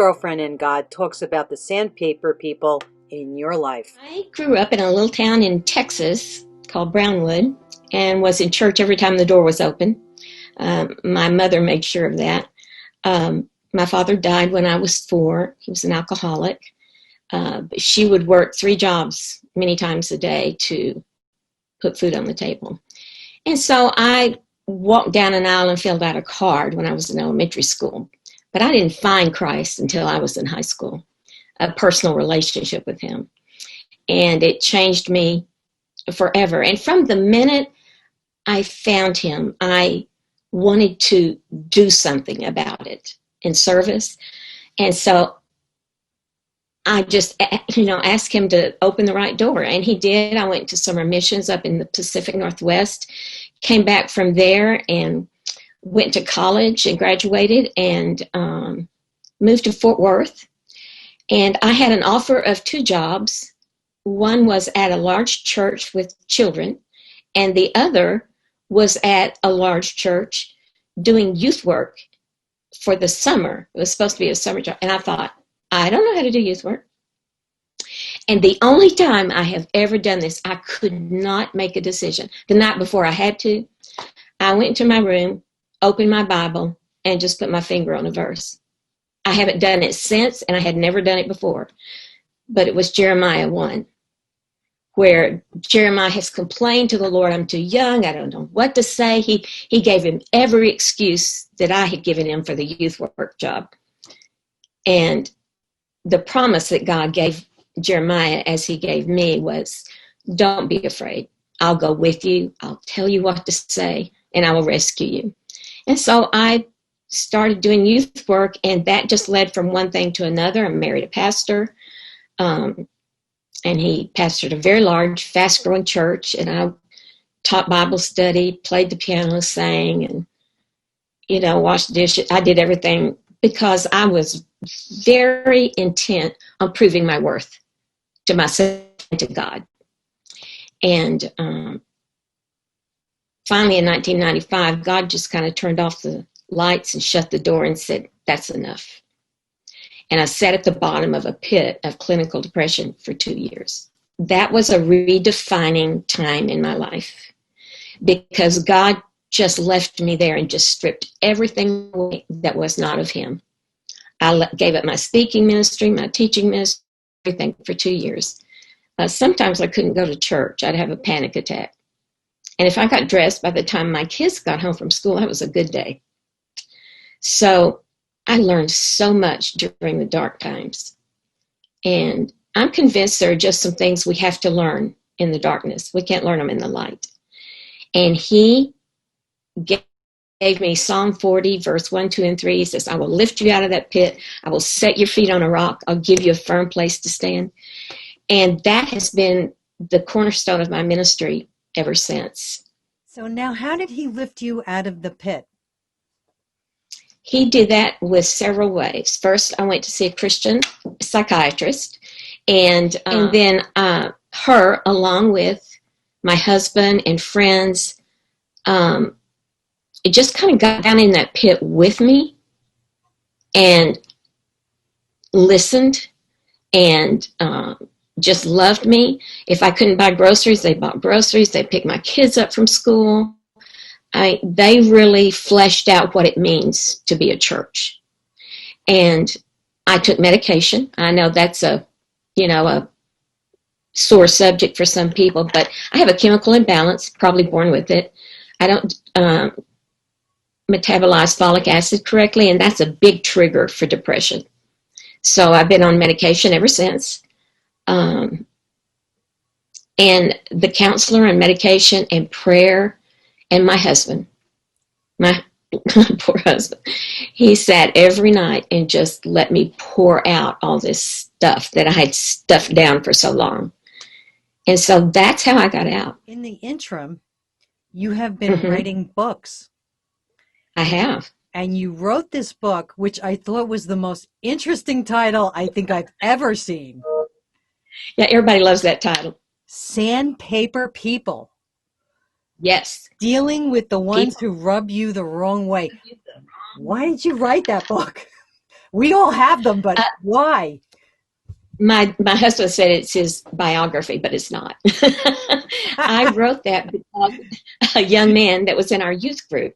Girlfriend in God talks about the sandpaper people in your life. I grew up in a little town in Texas called Brownwood and was in church every time the door was open. My mother made sure of that. My father died when I was 4. He was an alcoholic. She would work 3 jobs many times a day to put food on the table. And so I walked down an aisle and filled out a card when I was in elementary school. But I didn't find Christ until I was in high school, a personal relationship with him. And it changed me forever. And from the minute I found him, I wanted to do something about it in service. And so I just, asked him to open the right door. And he did. I went to summer missions up in the Pacific Northwest, came back from there and went to college and graduated and moved to Fort Worth. And I had an offer of 2 jobs. One was at a large church with children, and the other was at a large church doing youth work for the summer. It was supposed to be a summer job. And I thought, I don't know how to do youth work. And the only time I have ever done this, I could not make a decision. The night before I had to, I went to my room, opened my Bible, and just put my finger on a verse. I haven't done it since, and I had never done it before. But it was Jeremiah 1, where Jeremiah has complained to the Lord, I'm too young, I don't know what to say. He gave him every excuse that I had given him for the youth work job. And the promise that God gave Jeremiah, as he gave me, was, don't be afraid. I'll go with you. I'll tell you what to say, and I will rescue you. And so I started doing youth work, and that just led from one thing to another. I married a pastor, and he pastored a very large, fast-growing church, and I taught Bible study, played the piano, sang, and, washed dishes. I did everything because I was very intent on proving my worth to myself and to God. And finally, in 1995, God just kind of turned off the lights and shut the door and said, that's enough. And I sat at the bottom of a pit of clinical depression for 2 years. That was a redefining time in my life because God just left me there and just stripped everything away that was not of him. I gave up my speaking ministry, my teaching ministry, everything for 2 years. Sometimes I couldn't go to church. I'd have a panic attack. And if I got dressed by the time my kids got home from school, that was a good day. So I learned so much during the dark times. And I'm convinced there are just some things we have to learn in the darkness. We can't learn them in the light. And he gave me Psalm 40, verse 1, 2, and 3. He says, I will lift you out of that pit. I will set your feet on a rock. I'll give you a firm place to stand. And that has been the cornerstone of my ministry ever since. So now how did he lift you out of the pit? He did that with several ways. First, I went to see a Christian psychiatrist, and then her, along with my husband and friends, it just kind of got down in that pit with me and listened and just loved me. If I couldn't buy groceries, they bought groceries. They picked my kids up from school. They really fleshed out what it means to be a church. And I took medication. I know that's a sore subject for some people, but I have a chemical imbalance, probably born with it. I don't metabolize folic acid correctly, and that's a big trigger for depression. So I've been on medication ever since. And the counselor and medication and prayer, and my husband, my poor husband, he sat every night and just let me pour out all this stuff that I had stuffed down for so long. And so that's how I got out. In the interim, you have been writing books. I have. And you wrote this book, which I thought was the most interesting title I think I've ever seen. Yeah, everybody loves that title. Sandpaper People. Yes. Dealing with the ones who rub you the wrong way. Why did you write that book? We all have them, but Uh, why? my husband said it's his biography, but it's not. I wrote that because a young man that was in our youth group,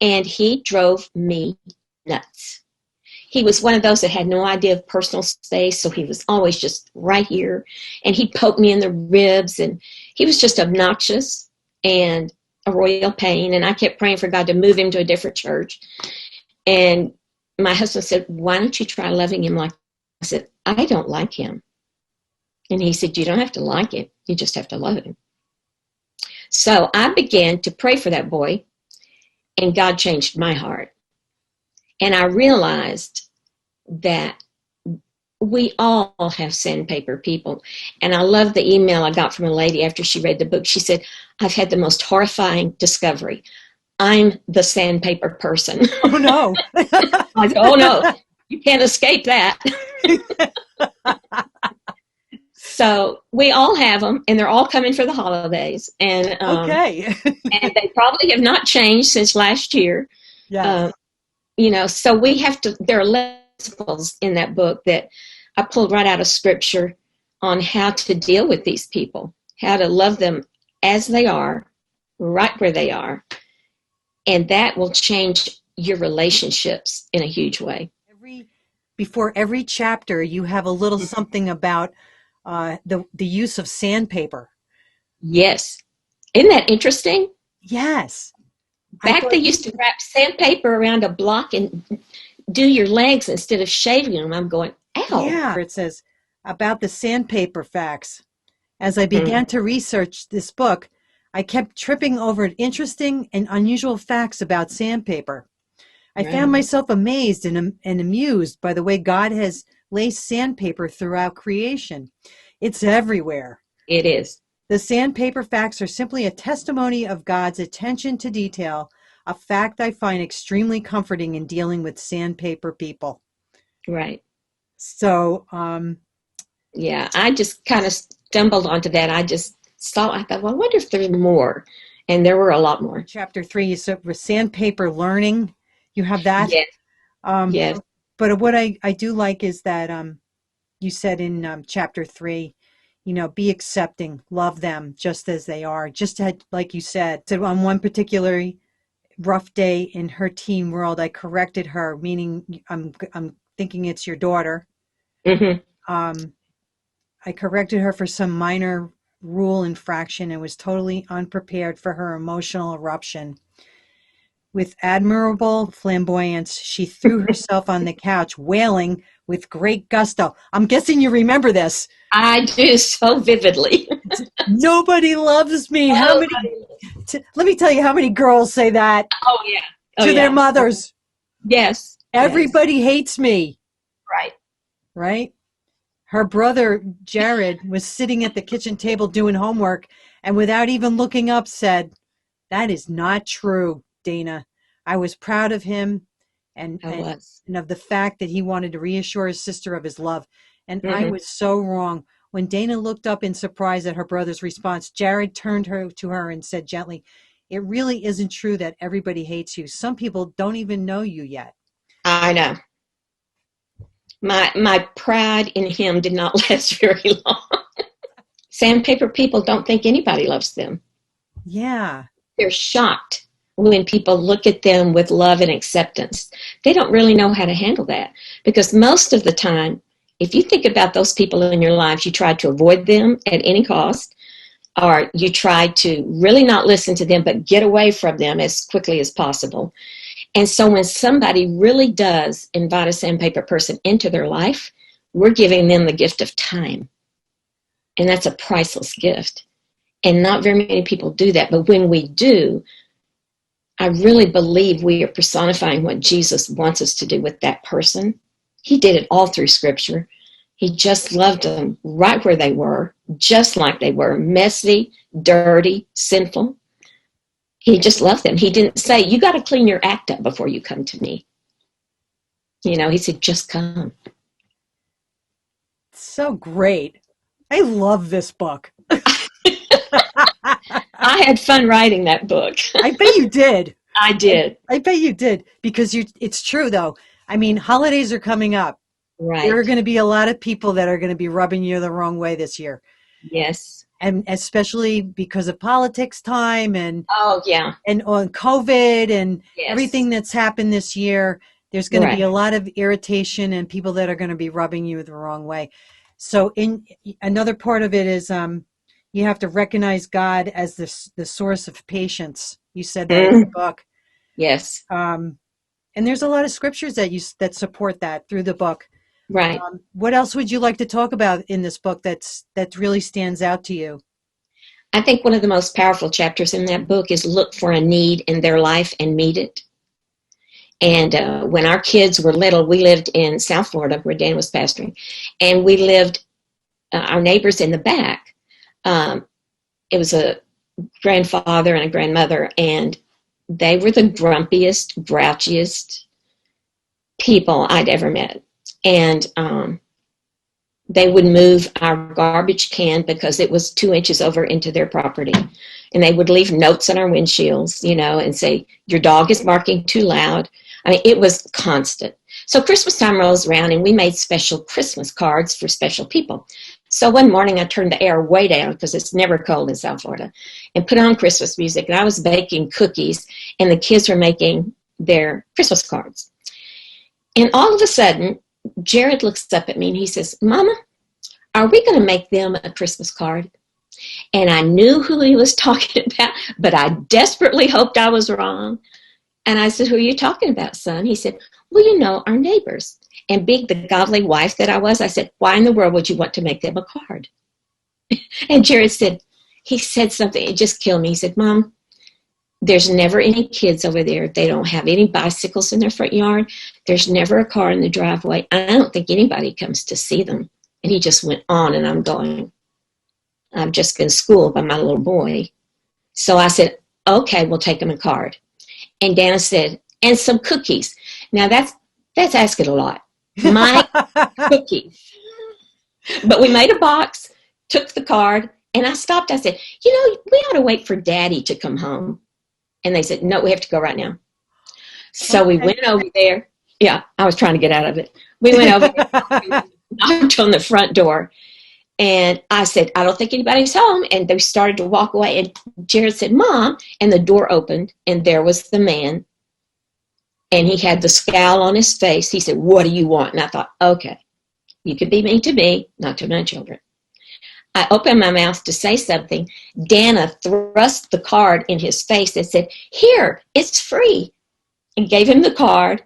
and he drove me nuts. He was one of those that had no idea of personal space, so he was always just right here, and he'd poke me in the ribs, and he was just obnoxious and a royal pain. And I kept praying for God to move him to a different church. And my husband said, "Why don't you try loving him like?" I said, "I don't like him." And he said, "You don't have to like him. You just have to love him." So I began to pray for that boy, and God changed my heart. And I realized that we all have sandpaper people. And I love the email I got from a lady after she read the book. She said, "I've had the most horrifying discovery. I'm the sandpaper person." Oh no. I said, "Oh no, you can't escape that." So we all have them, and they're all coming for the holidays. Okay. And they probably have not changed since last year. Yes. Um, so we have to, there are principles in that book that I pulled right out of scripture on how to deal with these people, how to love them as they are, right where they are. And that will change your relationships in a huge way. Before every chapter, you have a little something about the use of sandpaper. Yes. Isn't that interesting? Yes. I Back thought, they used to wrap sandpaper around a block and do your legs instead of shaving them. I'm going, ow. yeah, it says about the sandpaper facts. As I Mm, began to research this book, I kept tripping over interesting and unusual facts about sandpaper. I found right. myself amazed and amused by the way God has laced sandpaper throughout creation. It's everywhere. It is. The sandpaper facts are simply a testimony of God's attention to detail, a fact I find extremely comforting in dealing with sandpaper people. Right. So, Yeah. I just kind of stumbled onto that. I thought, well, I wonder if there's more. And there were a lot more. chapter 3, you said with sandpaper learning, you have that. Yes. Um, Yes. but what I do like is that you said in chapter 3, be accepting, love them just as they are. Just had, like you said on one particular rough day in her teen world, I corrected her, meaning I'm thinking it's your daughter. Mm-hmm. Um, I corrected her for some minor rule infraction and was totally unprepared for her emotional eruption. With admirable flamboyance, she threw herself on the couch, wailing with great gusto. I'm guessing you remember this. I do so vividly. Nobody loves me. How many? Nobody. Let me tell you how many girls say that Oh, yeah. Oh, to their yeah. mothers. Yes. Yes. Everybody hates me, Right. right? Her brother, Jared, was sitting at the kitchen table doing homework and without even looking up said, "That is not true, Dana." I was proud of him and, I and, was. and of the fact that he wanted to reassure his sister of his love. And I Mm-hmm. was so wrong. When Dana looked up in surprise at her brother's response, Jared turned her to her and said gently, "It really isn't true that everybody hates you. Some people don't even know you yet." I know. My pride in him did not last very long. Sandpaper people don't think anybody loves them. Yeah. They're shocked when people look at them with love and acceptance. They don't really know how to handle that because most of the time, if you think about those people in your lives, you try to avoid them at any cost, or you try to really not listen to them but get away from them as quickly as possible. And so when somebody really does invite a sandpaper person into their life, we're giving them the gift of time. And that's a priceless gift. And not very many people do that. But when we do, I really believe we are personifying what Jesus wants us to do with that person. He did it all through Scripture. He just loved them right where they were, just like they were, messy, dirty, sinful. He just loved them. He didn't say, "You got to clean your act up before you come to me." He said, "Just come." So great. I love this book. I had fun writing that book. I bet you did. I did. I bet you did because it's true though. I mean, holidays are coming up. There are Right. going to be a lot of people that are going to be rubbing you the wrong way this year. Yes. And especially because of politics time Oh, yeah. and on COVID and Yes. everything that's happened this year, there's going to be Right. a lot of irritation and people that are going to be rubbing you the wrong way. So in another part of it is you have to recognize God as the source of patience. You said that in the Mm, book. yes. Um, and there's a lot of scriptures that support that through the book. Right. What else would you like to talk about in this book that really stands out to you? I think one of the most powerful chapters in that book is look for a need in their life and meet it. And when our kids were little, we lived in South Florida where Dan was pastoring, and we lived our neighbors in the back. Um, it was a grandfather and a grandmother, and they were the grumpiest, grouchiest people I'd ever met. And they would move our garbage can because it was 2 inches over into their property. And they would leave notes on our windshields, and say, your dog is barking too loud. I mean, it was constant. So Christmas time rolls around and we made special Christmas cards for special people. So one morning I turned the air way down because it's never cold in South Florida and put on Christmas music. And I was baking cookies and the kids were making their Christmas cards. And all of a sudden, Jared looks up at me and he says, Mama, are we going to make them a Christmas card? And I knew who he was talking about, but I desperately hoped I was wrong. And I said, who are you talking about, son? He said, well, our neighbors. And being the godly wife that I was, I said, why in the world would you want to make them a card? And Jared said, he said something, it just killed me. He said, Mom, there's never any kids over there. They don't have any bicycles in their front yard. There's never a car in the driveway. I don't think anybody comes to see them. And he just went on, and I'm going, I've just been schooled by my little boy. So I said, okay, we'll take him a card. And Dana said, and some cookies. Now that's asking a lot. My cookies. But we made a box, took the card, and I stopped. I said, we ought to wait for Daddy to come home. And they said, no, we have to go right now. So we Okay. went over there. Yeah, I was trying to get out of it. We went over there, knocked on the front door. And I said, I don't think anybody's home. And they started to walk away. And Jared said, Mom. And the door opened. And there was the man. And he had the scowl on his face. He said, what do you want? And I thought, okay, you could be mean to me, not to my children. I opened my mouth to say something. Dana thrust the card in his face and said, here, it's free. And gave him the card.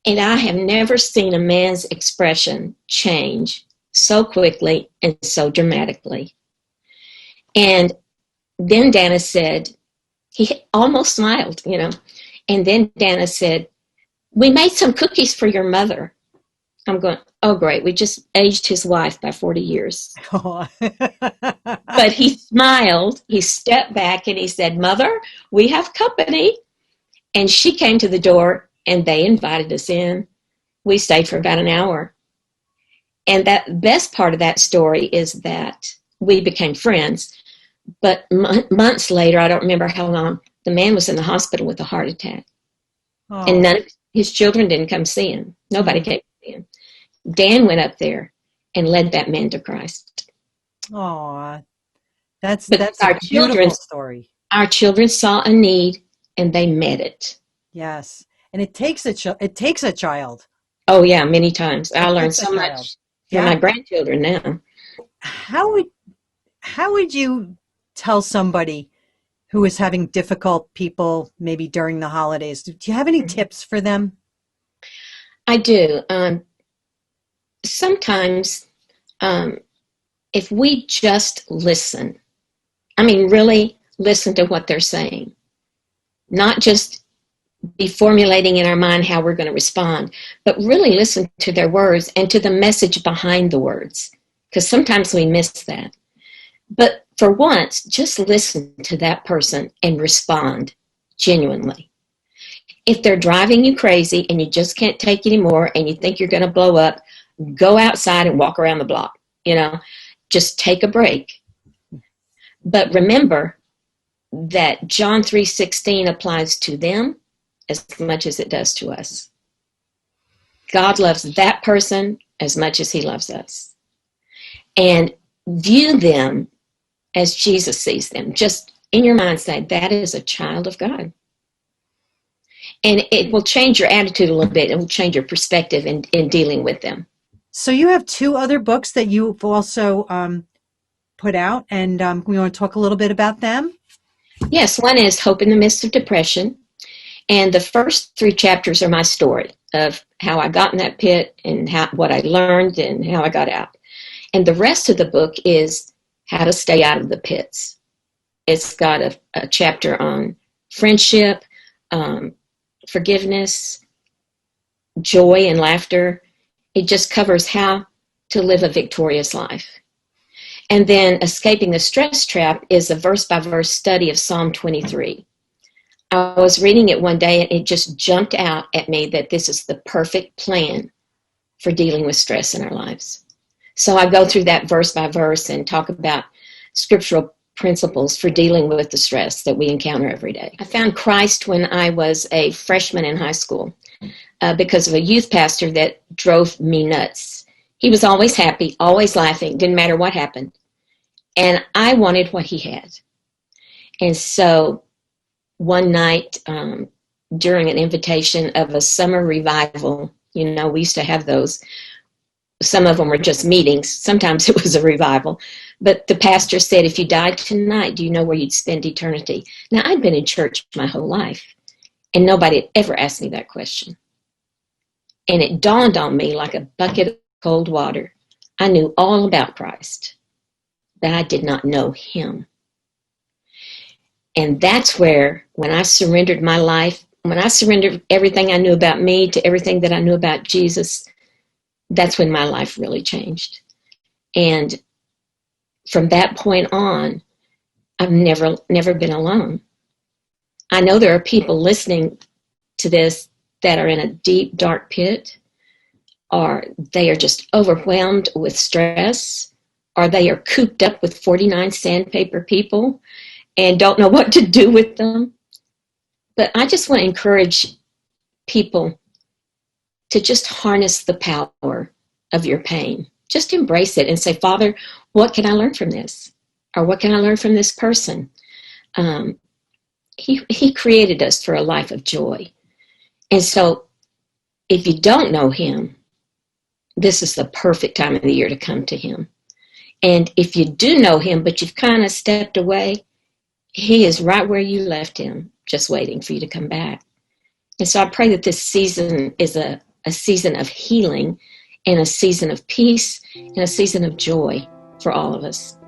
And I have never seen a man's expression change so quickly and so dramatically. And then Dana said, he almost smiled, And then Dana said, we made some cookies for your mother. I'm going, oh, great. We just aged his wife by 40 years. But he smiled. He stepped back and he said, Mother, we have company. And she came to the door and they invited us in. We stayed for about an hour. And that best part of that story is that we became friends. But months later, I don't remember how long, the man was in the hospital with a heart attack. And Oh. none of his children didn't come see him. Nobody came to see him. Dan went up there and led that man to Christ. Oh, But that's a beautiful story. our children saw a need and they met it. Yes, and it takes a child. Oh yeah, many times. I It learned takes a so child. much from my Yeah. grandchildren now. How would how would you tell somebody who is having difficult people maybe during the holidays? Do you have any tips for them? I do. Sometimes, um, if we just listen, I mean, really listen to what they're saying, not just be formulating in our mind how we're going to respond, but really listen to their words and to the message behind the words, because sometimes we miss that. But for once, just listen to that person and respond genuinely. If they're driving you crazy and you just can't take anymore and you think you're going to blow up, go outside and walk around the block. Just take a break. But remember that John 3:16 applies to them as much as it does to us. God loves that person as much as he loves us. And view them as Jesus sees them. Just in your mind say, that is a child of God. And it will change your attitude a little bit. It will change your perspective in dealing with them. So you have two other books that you've also put out, and we want to talk a little bit about them. Yes, one is Hope in the Midst of Depression. And the first 3 chapters are my story of how I got in that pit and what I learned and how I got out. And the rest of the book is how to stay out of the pits. It's got a chapter on friendship, forgiveness, joy, and laughter. It just covers how to live a victorious life. And then Escaping the Stress Trap is a verse-by-verse study of Psalm 23. I was reading it one day and it just jumped out at me that this is the perfect plan for dealing with stress in our lives. So I go through that verse by verse and talk about scriptural principles for dealing with the stress that we encounter every day. I found Christ when I was a freshman in high school because of a youth pastor that drove me nuts. He was always happy, always laughing, didn't matter what happened. And I wanted what he had. And so one night during an invitation of a summer revival, we used to have those. Some of them were just meetings. Sometimes it was a revival. But the pastor said, if you died tonight, do you know where you'd spend eternity? Now, I'd been in church my whole life, and nobody had ever asked me that question. And it dawned on me like a bucket of cold water. I knew all about Christ, but I did not know him. And that's where, when I surrendered my life, when I surrendered everything I knew about me to everything that I knew about Jesus, that's when my life really changed. And from that point on, I've never been alone. I know there are people listening to this that are in a deep, dark pit, or they are just overwhelmed with stress, or they are cooped up with 49 sandpaper people and don't know what to do with them. But I just want to encourage people to just harness the power of your pain. Just embrace it and say, Father, what can I learn from this? Or what can I learn from this person? He created us for a life of joy. And so if you don't know him, this is the perfect time of the year to come to him. And if you do know him, but you've kind of stepped away, he is right where you left him, just waiting for you to come back. And so I pray that this season is a season of healing and a season of peace and a season of joy for all of us.